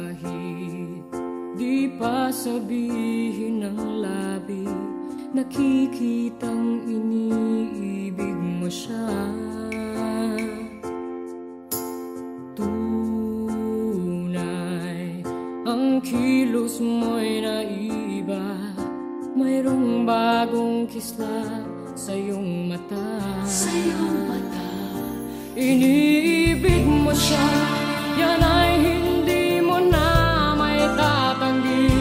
Kahit di pa sabihin ng labi, nakikitang iniibig mo siya. Tunay ang kilos mo'y naiba, mayroong bagong kisla sa iyong mata. Iniibig mo siya, yan ay hindi mo na may tatanggi.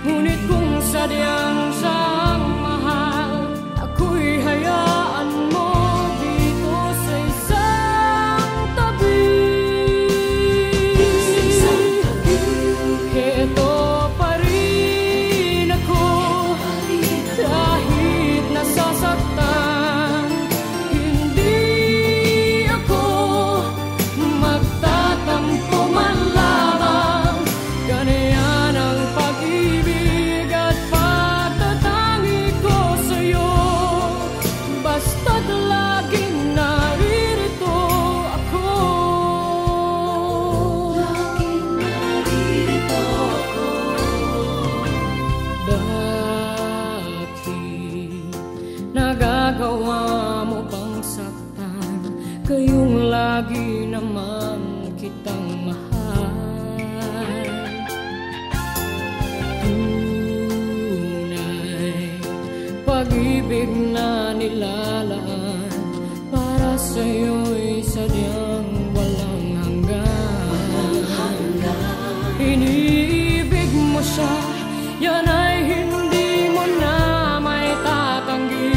Ngunit kung sadyang siyang mahal, ako'y hayaan mo dito sa isang tabi. Heto pa rin ako, kahit nasasaktan. Hindi ako magtatampo man lamang. Ganyan ang pag-ibig at pagtatangi ko sa'yo. Basta't laging naririto ako. Bakit nagagawa mo bang saktan? Kayong lagi naman kitang mahal. Tunay pag-ibig na nilalaan para sa'yo'y sadyang walang hanggan. Iniibig mo siya, yan ay hindi mo na may tatanggi.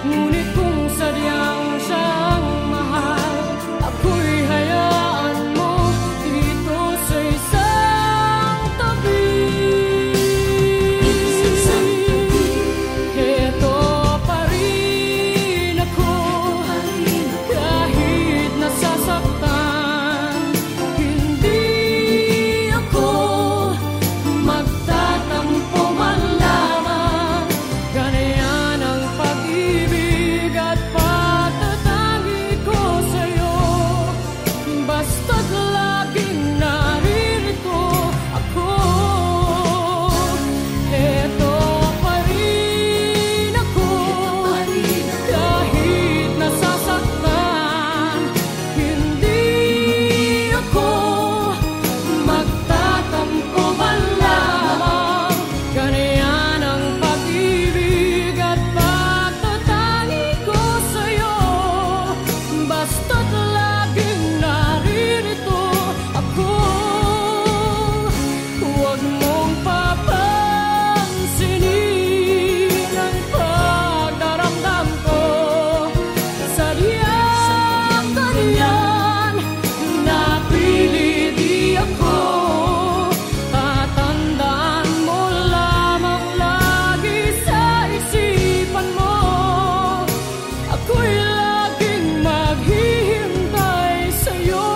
Ngunit kung sadyang siyang mahal, ako'y hayaan mo dito sa isang tabi. Heto pa rin ako, kahit nasasaktan. Hindi ako magtatampo man lamang. Ganyan ang pag-ibig at pagtatangi ko sa'yo. Basta't laging naririto ako. Heto pa rin ako, kahit nasasaktan. Hindi ako magtatampo man lamang. Ganyan ang pag-ibig at pagtatangi ko sa'yo. Basta't laging naririto ako. Huwag mong papansinin ang pagdaramdam ko. Sadyang ganyan, napili di ako. Tatandaan mo lamang lagi sa isipan mo. Ako'y laging maghihintay sa'yo.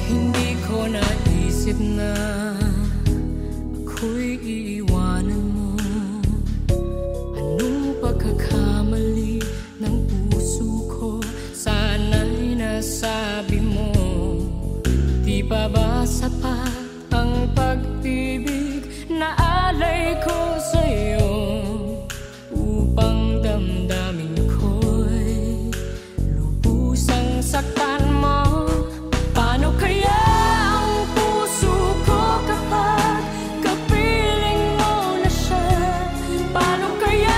Hindi ko naisip na ako'y iiwanan mo. Anong pagkakamali ng puso ko? Sana'y nasabi mo. Di pa ba sapat ang pag-ibig na alay ko sa'yo? Upang damdamin ko'y lubusang saktan mo. Paano kaya ang puso ko kapag kapiling mo na siya? Paano kaya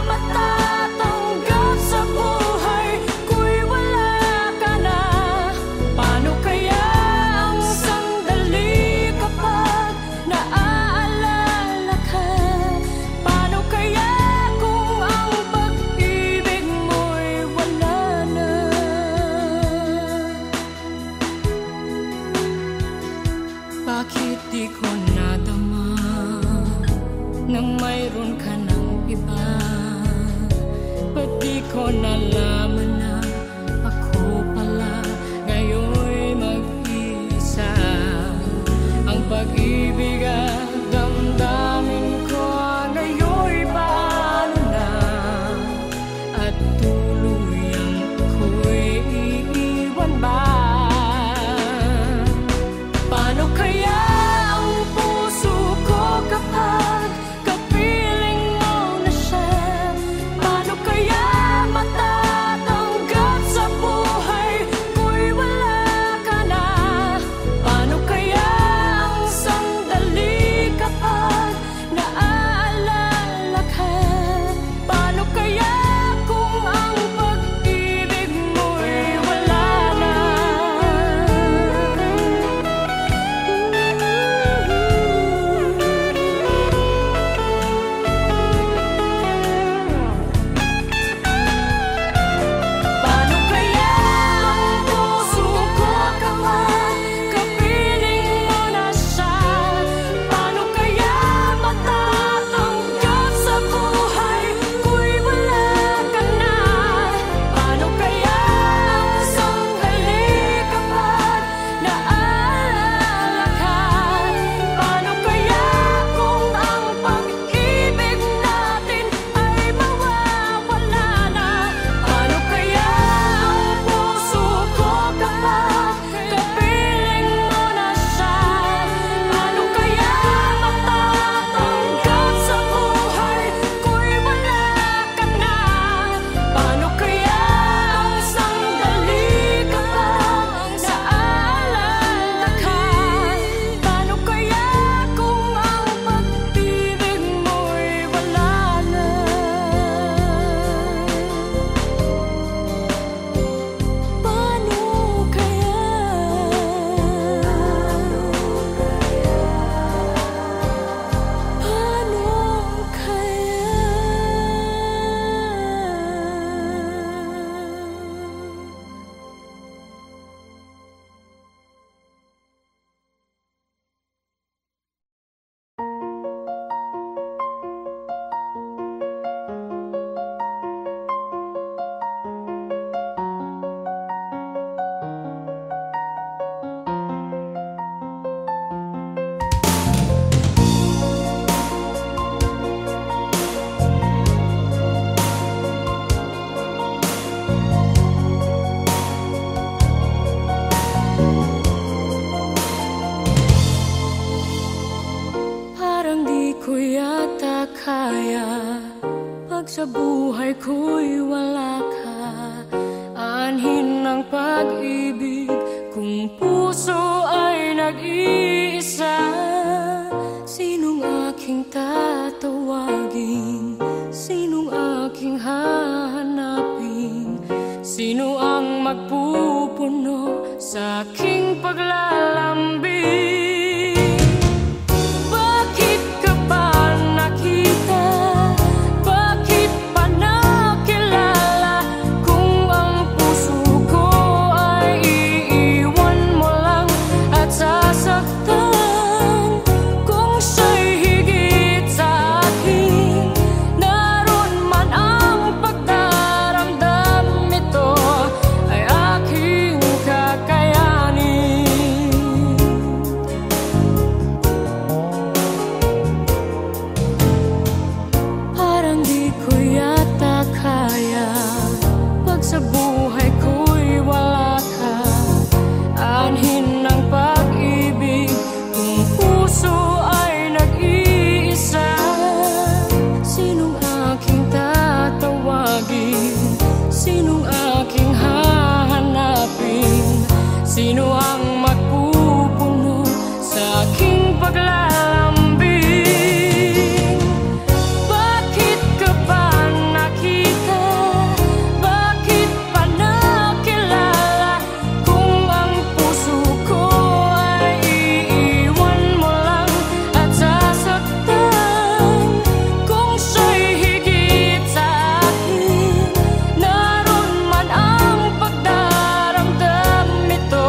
matatanggap sa buhay ko'y wala ka na? Paano kaya ang sandali ko nalaman na ako pala ngayon'y mag-iisa. Ang pag-ibig at damdamin ko ngayon'y paano na, at tuluyang ako'y iiwan ba? Paano kaya ang puso ko kapag kapiling mo na siya? Paano kaya matatanggap sa buhay ko'y wala ka na? Paano kaya ang sandali kapag naaalala ka? Paano kaya kung ang pag-ibig mo'y wala na? Paano kaya ang puso ko kapag kapiling mo na siya? Paano kaya matatanggap sa buhay ko'y wala ka na? Paano kaya ang sandali kapag naaalala ka? Paano kaya kung ang pag-ibig natin ay mawawala na? Paano kaya ang puso ko kapag kapiling mo na siya? Paano kaya matatanggap sa buhay ko'y wala ka na? Paano kaya ang sandali kapag naaalala ka? Paano kaya kung ang pag-ibig mo'y wala na? Paano kaya? Parang di ko yata kaya pag sa buhay ko'y wala ka. Anhin ng pag-ibig kung puso ay nag-iisa. Sinong aking tatawagin? Sinong aking hahanapin? Sino ang magpupuno sa aking paglalambing? Bakit ka ba nakita? Bakit pa nakilala? Kung ang puso ko ay iiwan mo lang at sasaktan, kung siya'y higit sa akin, naroon man ang pagdaramdam, ito ay aking kakayanin. Parang di ko yata kaya pag sa buhay ko'y wala ka. Anhin ng pag-ibig kung puso ay nag-iisa. Sinong aking tatawagin? Sinong aking hahanapin? Sino ang magpupuno sa aking paglalambing? Bakit ka ba nakita? Bakit pa nakilala? Kung ang puso ko ay iiwan mo lang at sasaktan, kung siya'y higit sa akin, naroon man ang pagdaramdam, ito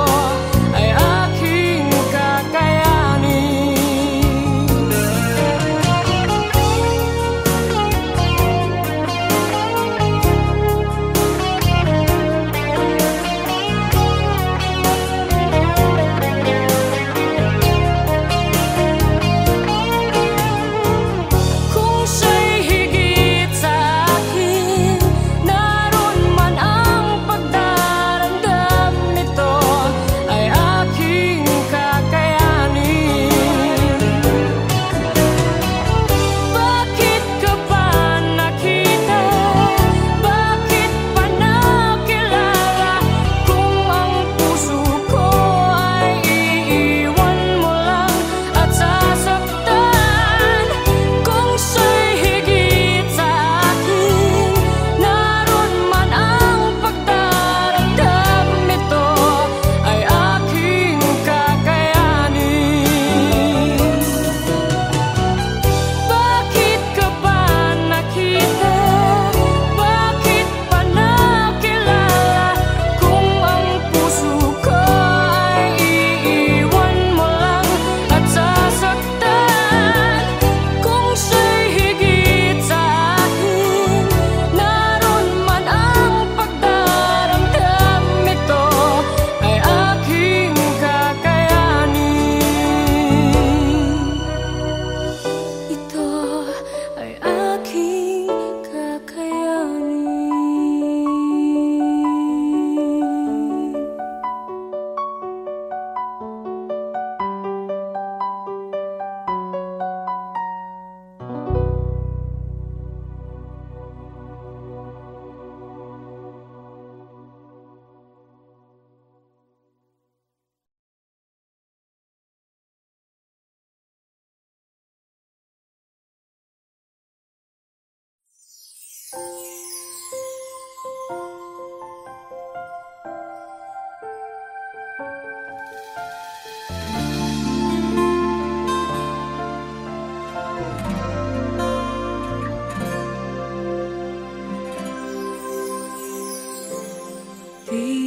Di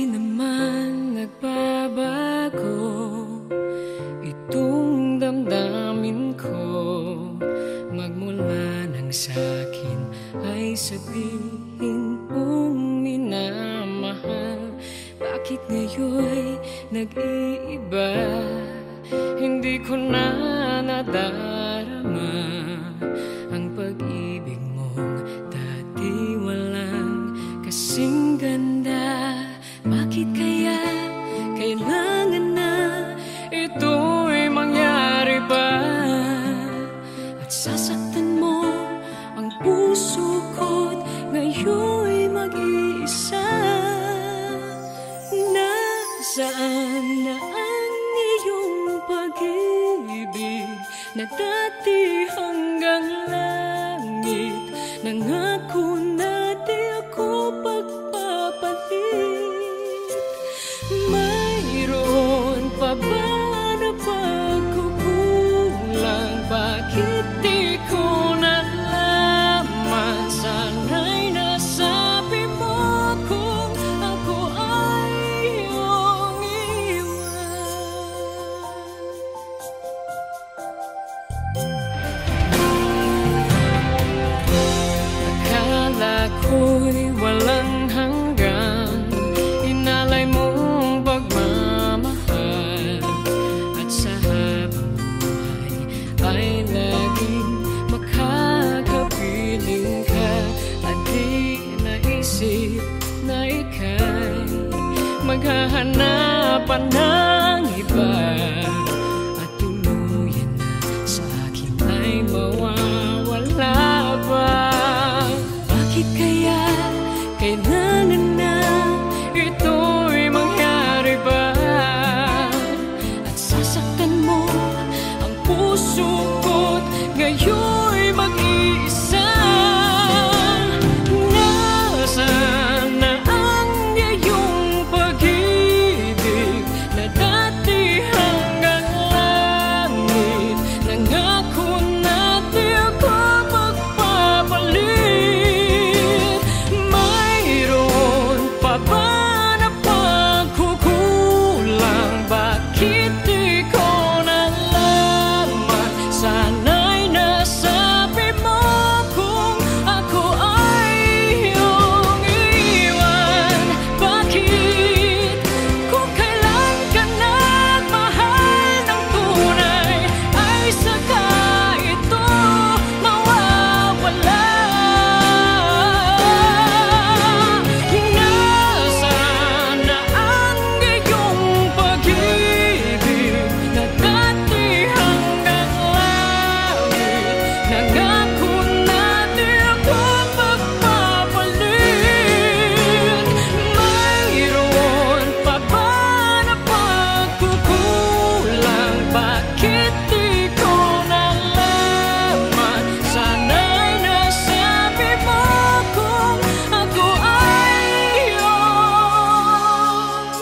naman nagbabago itong damdamin ko. Magmula nang sa'kin ay sabihin mong minamahal. Bakit ngayon'y nag-iiba? Hindi ko na nadarama ang pag-ibig mong dati walang kasing ganda. Bakit kaya kailangan na ito'y mangyari ba? At sasaktan mo ang puso ko't ngayon'y mag-iisa. Nasaan na ang iyong pag-ibig na dati hanggang langit? Nangako na di ako pagpapalit. Mayroon pa ba na pagkukulang? Bakit di ko nalaman? Sana'y nasabi mo kung ako ay iyong iwan. Akala ko'y walang hanggan, inalay mong pagmamahal. At sa habang buhay ay laging makakapiling ka. At di naisip na ika'y maghahanapan ng iba. At tuluyan na sa akin ay mawawala pa. Bakit kaya kailangan na ito'y mangyari ba? At sasaktan mo ang puso ko't ngayon'y mag-iisa. Nasaan na ang iyong pag-ibig na dati hanggang langit? Nangako na di ako magpapalit. Mayroon pa ba na pagkukulang? Bakit di ko nalaman? Sana'y nasabi mo kung ako ay iyong iwan. Bakit kung kailan ka nagmahal ng tunay ay saka ito mawawala? Nasaan na ang iyong pag-ibig na dati hanggang langit? Nangako na di ako magpapalit. Mayroon pa ba na pagkukulang? Bakit di ko nalaman? Sana'y nasabi mo kung ako ay iyong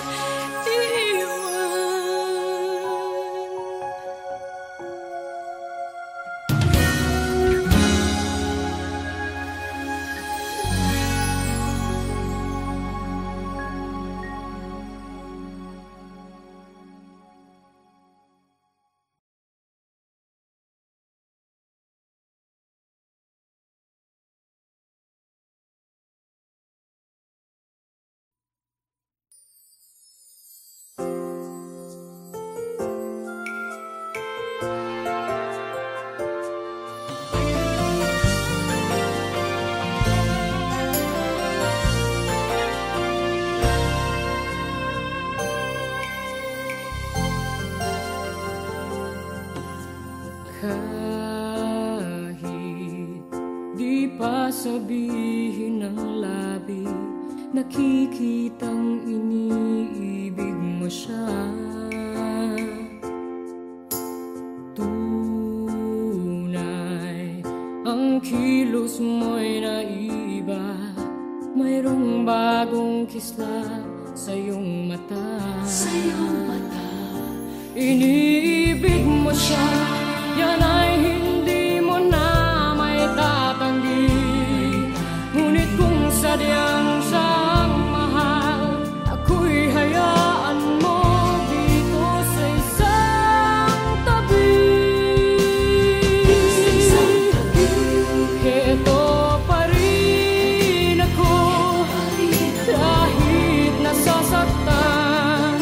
kahit di pa sabihin ng labi, nakikitang iniibig mo siya. Tunay ang kilos mo'y naiba, Mayroong bagong kislap sa iyong mata. Iniibig mo siya, yan ay hindi mo na may tatanggi. Ngunit kung sadyang siyang mahal, ako'y hayaan mo dito sa isang tabi. Heto pa rin ako, kahit nasasaktan.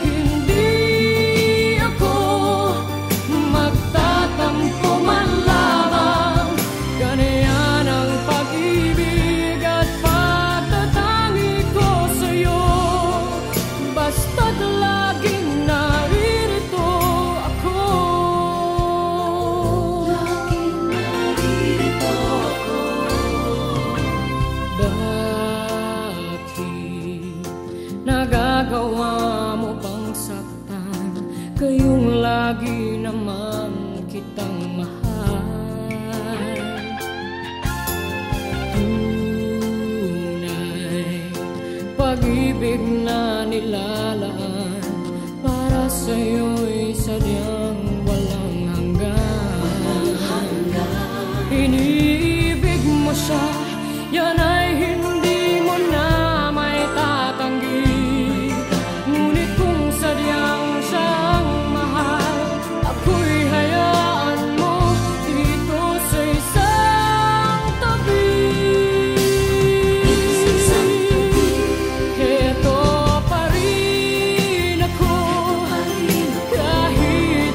Hindi ako magtatampo man lamang. Ganyan ang pag-ibig at pagtatangi ko sa'yo. Basta't laging naririto ako. Bakit nagagawa mo bang saktan? Kayong lagi naman kitang mahal. Tunay pag-ibig na nilalaan para sa'yo'y sadyang walang hanggan. Iniibig mo siya, yan ay hindi mo na may tatanggi. Ngunit kung sadyang siyang mahal, ako'y hayaan mo dito sa isang tabi. Heto pa rin ako, kahit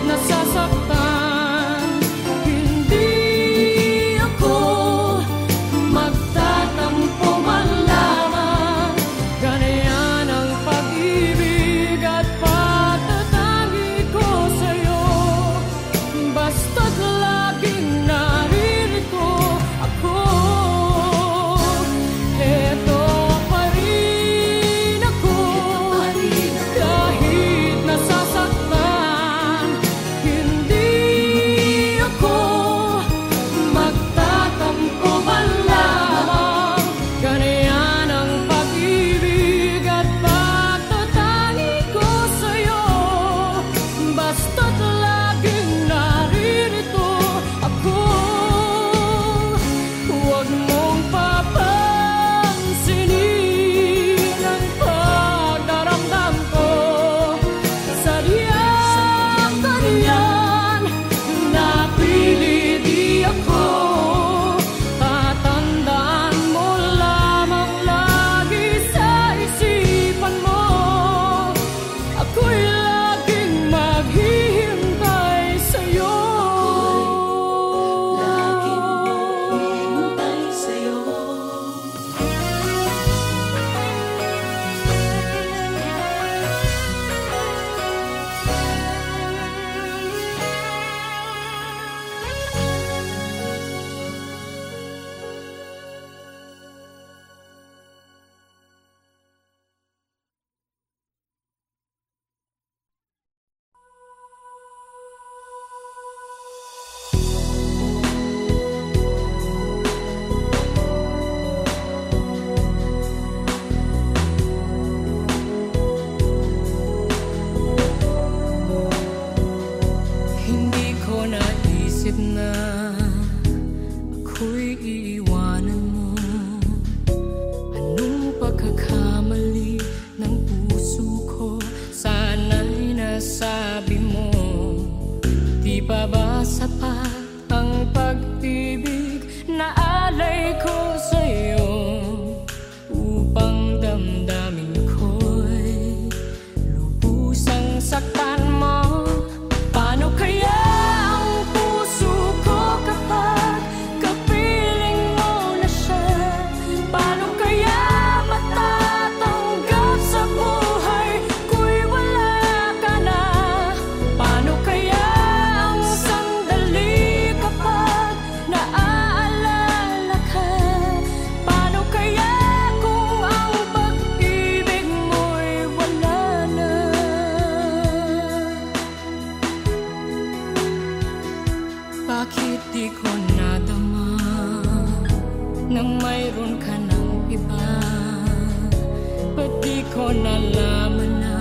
ko nalaman na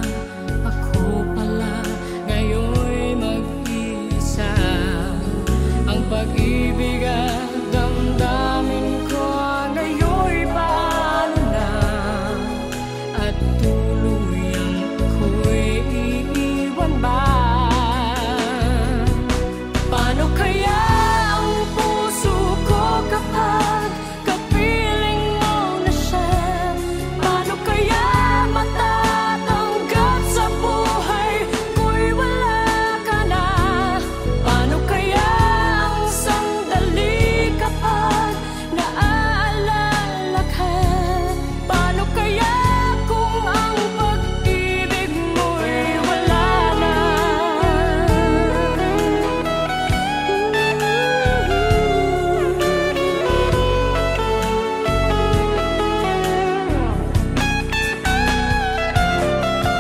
ako pala ngayon'y mag-iisa. Ang pag-ibig at damdamin ko ngayon'y paano na, at tuluyang ako'y iiwan ba? Paano kaya ang puso ko kapag kapiling mo na siya? Paano kaya matatanggap sa buhay ko'y wala ka na? Paano kaya ang sandali kapag naaalala ka? Paano kaya kung ang pag-ibig mo'y wala na?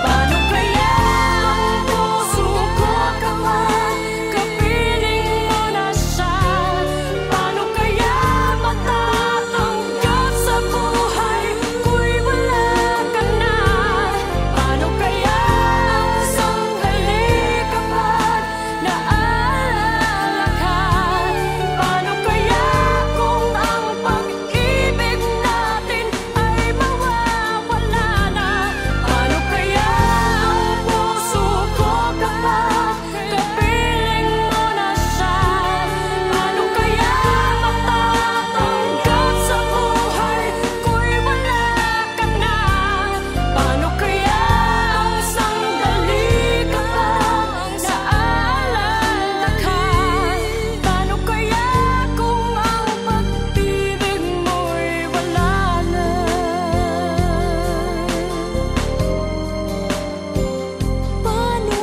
Paano kaya ang puso ko kapag kapiling mo na siya? Paano kaya matatanggap sa buhay ko'y wala ka na? Paano kaya ang sandali kapag naaalala ka? Paano kaya kung ang pag-ibig natin ay mawawala na? Paano kaya ang puso ko kapag kapiling mo na siya? Paano kaya matatanggap sa buhay ko'y wala ka na? Paano kaya ang sandali kapag naaalala ka? Paano kaya kung ang pag-ibig mo'y wala na? Paano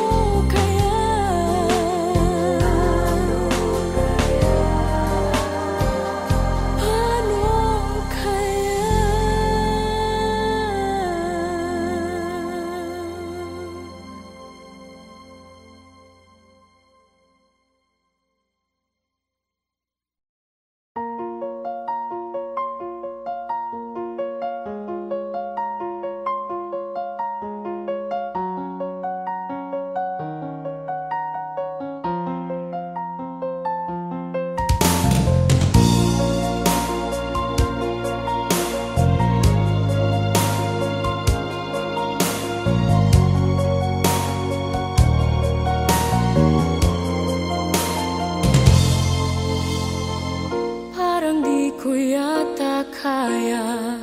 parang di ko yata kaya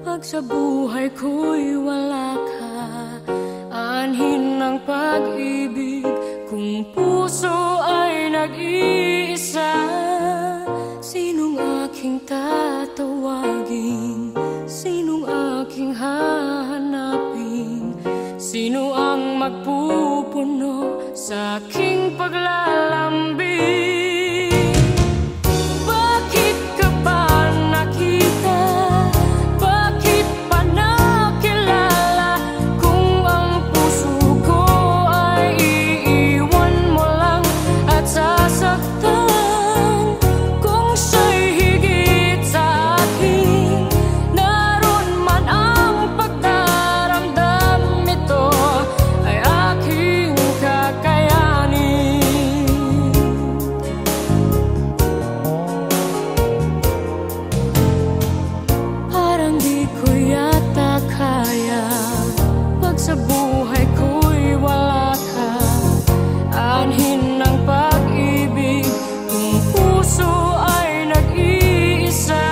pag sa buhay ko'y wala ka? Anhin ng pag-ibig kung puso ay nag-iisa. Sinong aking tatawagin? Sinong aking hahanapin? Sino ang magpupuno sa aking paglalambing? Bakit ka ba nakita? Bakit pa nakilala? Kung ang puso ko ay iiwan mo lang at sasaktan, kung siya'y higit sa akin, naroon man ang pagdaramdam, ito ay aking kakayanin. Parang di ko yata kaya pag sa buhay ko'y wala ka. Anhin ng pag-ibig kung puso ay nag-iisa.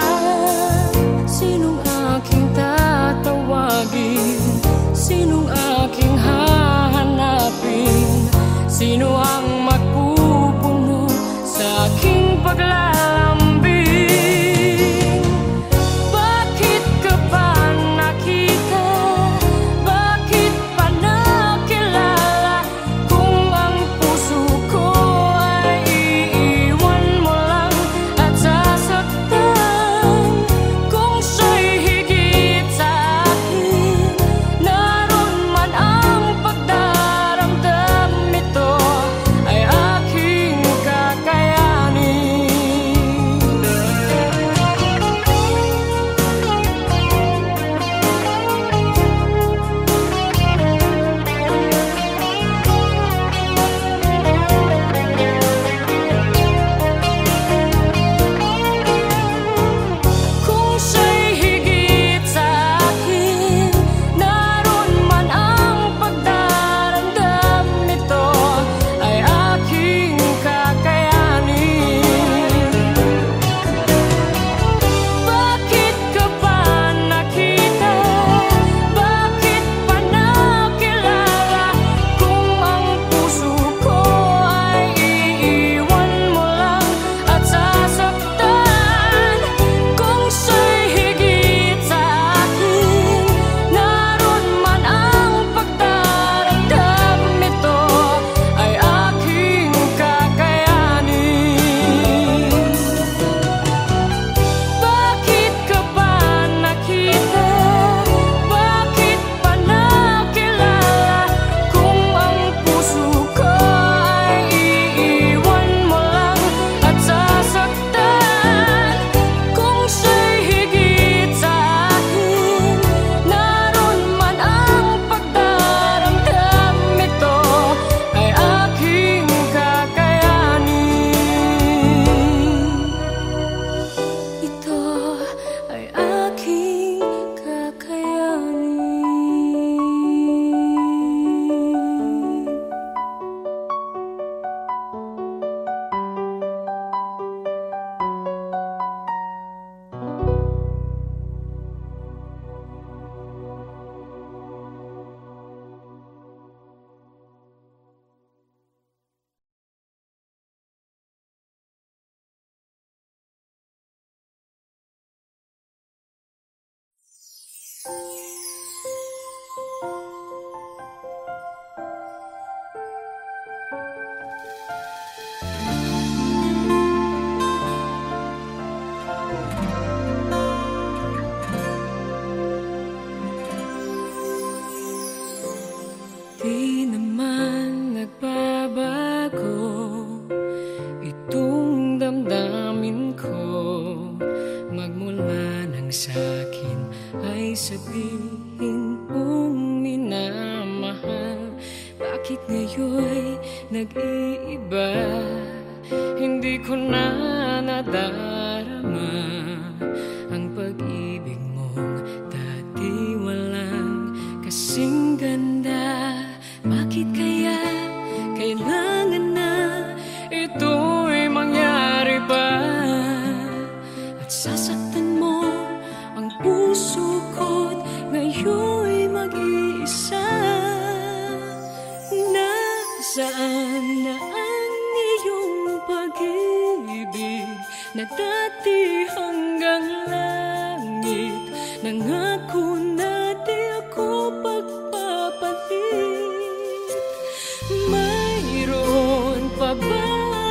Sinong aking tatawagin? Sinong aking hahanapin? Sino ang magpupuno sa aking paglalambing? Bakit ka ba nakita? Bakit pa nakilala? Kung ang puso ko ay iiwan mo lang at sasaktan, kung siya'y higit sa akin, naroon man ang pagdaramdam, ito ay aking kakayanin. sabihin mong minamahal? Bakit ngayon'y nag-iiba? Hindi ko na nadarama ang pag-ibig mong dati walang kasing ganda. Bakit kaya kailangan na ito'y mangyari pa? At sasaktan mo ang puso ko't ngayon'y mag-iisa. Nasaan na ang iyong pag-ibig na dati hanggang langit? Nangako na di ako pagpapalit. Mayroon pa ba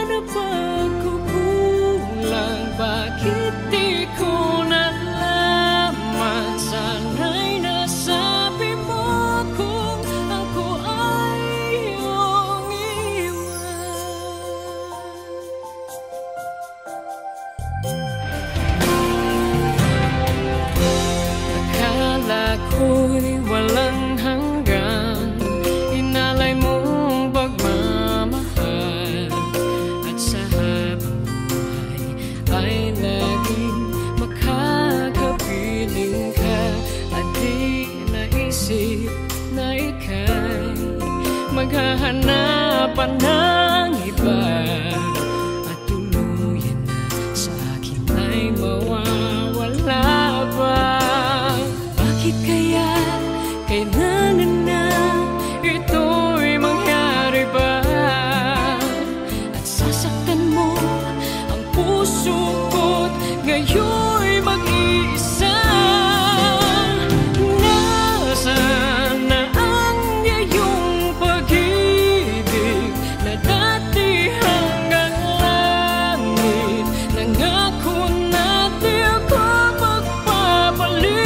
na pagkukulang? Bakit di ko nalaman? Sana'y nasabi mo kung ako ay iyong akala ko'y walang hanggan, inalay mong pagmamahal. At sa habang buhay ay laging makakapiling ka. At di naisip na ika'y maghahanapan ng iba. At tuluyan na sa akin ay mawawala pa. Bakit kaya kailangan na ito'y mangyari ba? At sasaktan mo ang puso ko't ngayon'y mag-iisa. Nasaan na ang iyong pag-ibig na dati hanggang langit? Nangako na di ako magpapalit.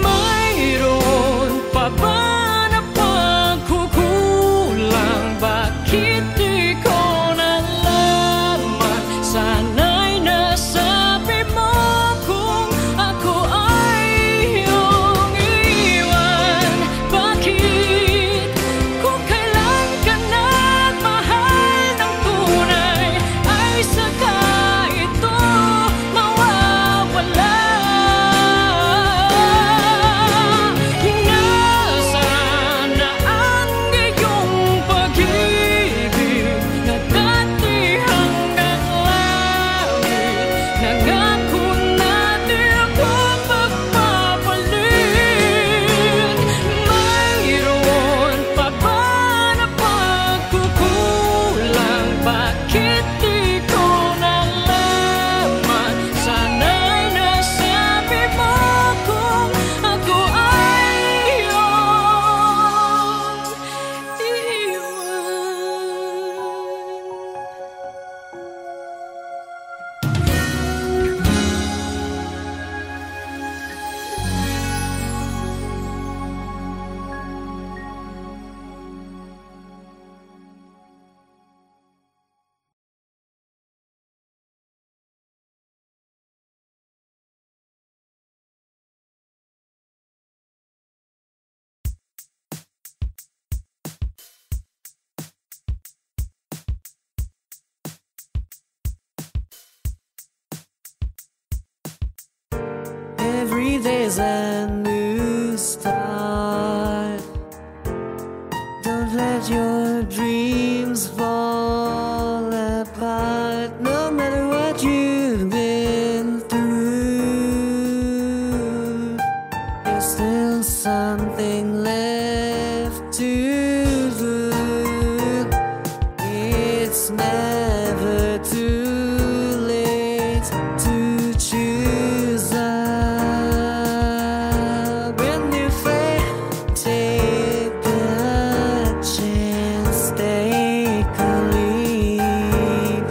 Mayroon pa ba na pagkukulang? Bakit di ko nalaman? Sana'y nasabi mo kung ako ay iyong iwan. Bakit kung kailan ka nagmahal ng tunay ay saka ito mawawala? Nasaan na ang iyong pag-ibig na dati hanggang langit? Nangako na di ako magpapalit. Mayroon pa ba na pagkukulang? Bakit di ko nalaman? Sana'y nasabi mo kung ako ay iyong Every day's a new start. Don't let your dreams fall apart. No matter what you've been through, there's still something left to do. It's never too late to choose a brand new fate. Take a chance, take a leap.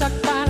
saktan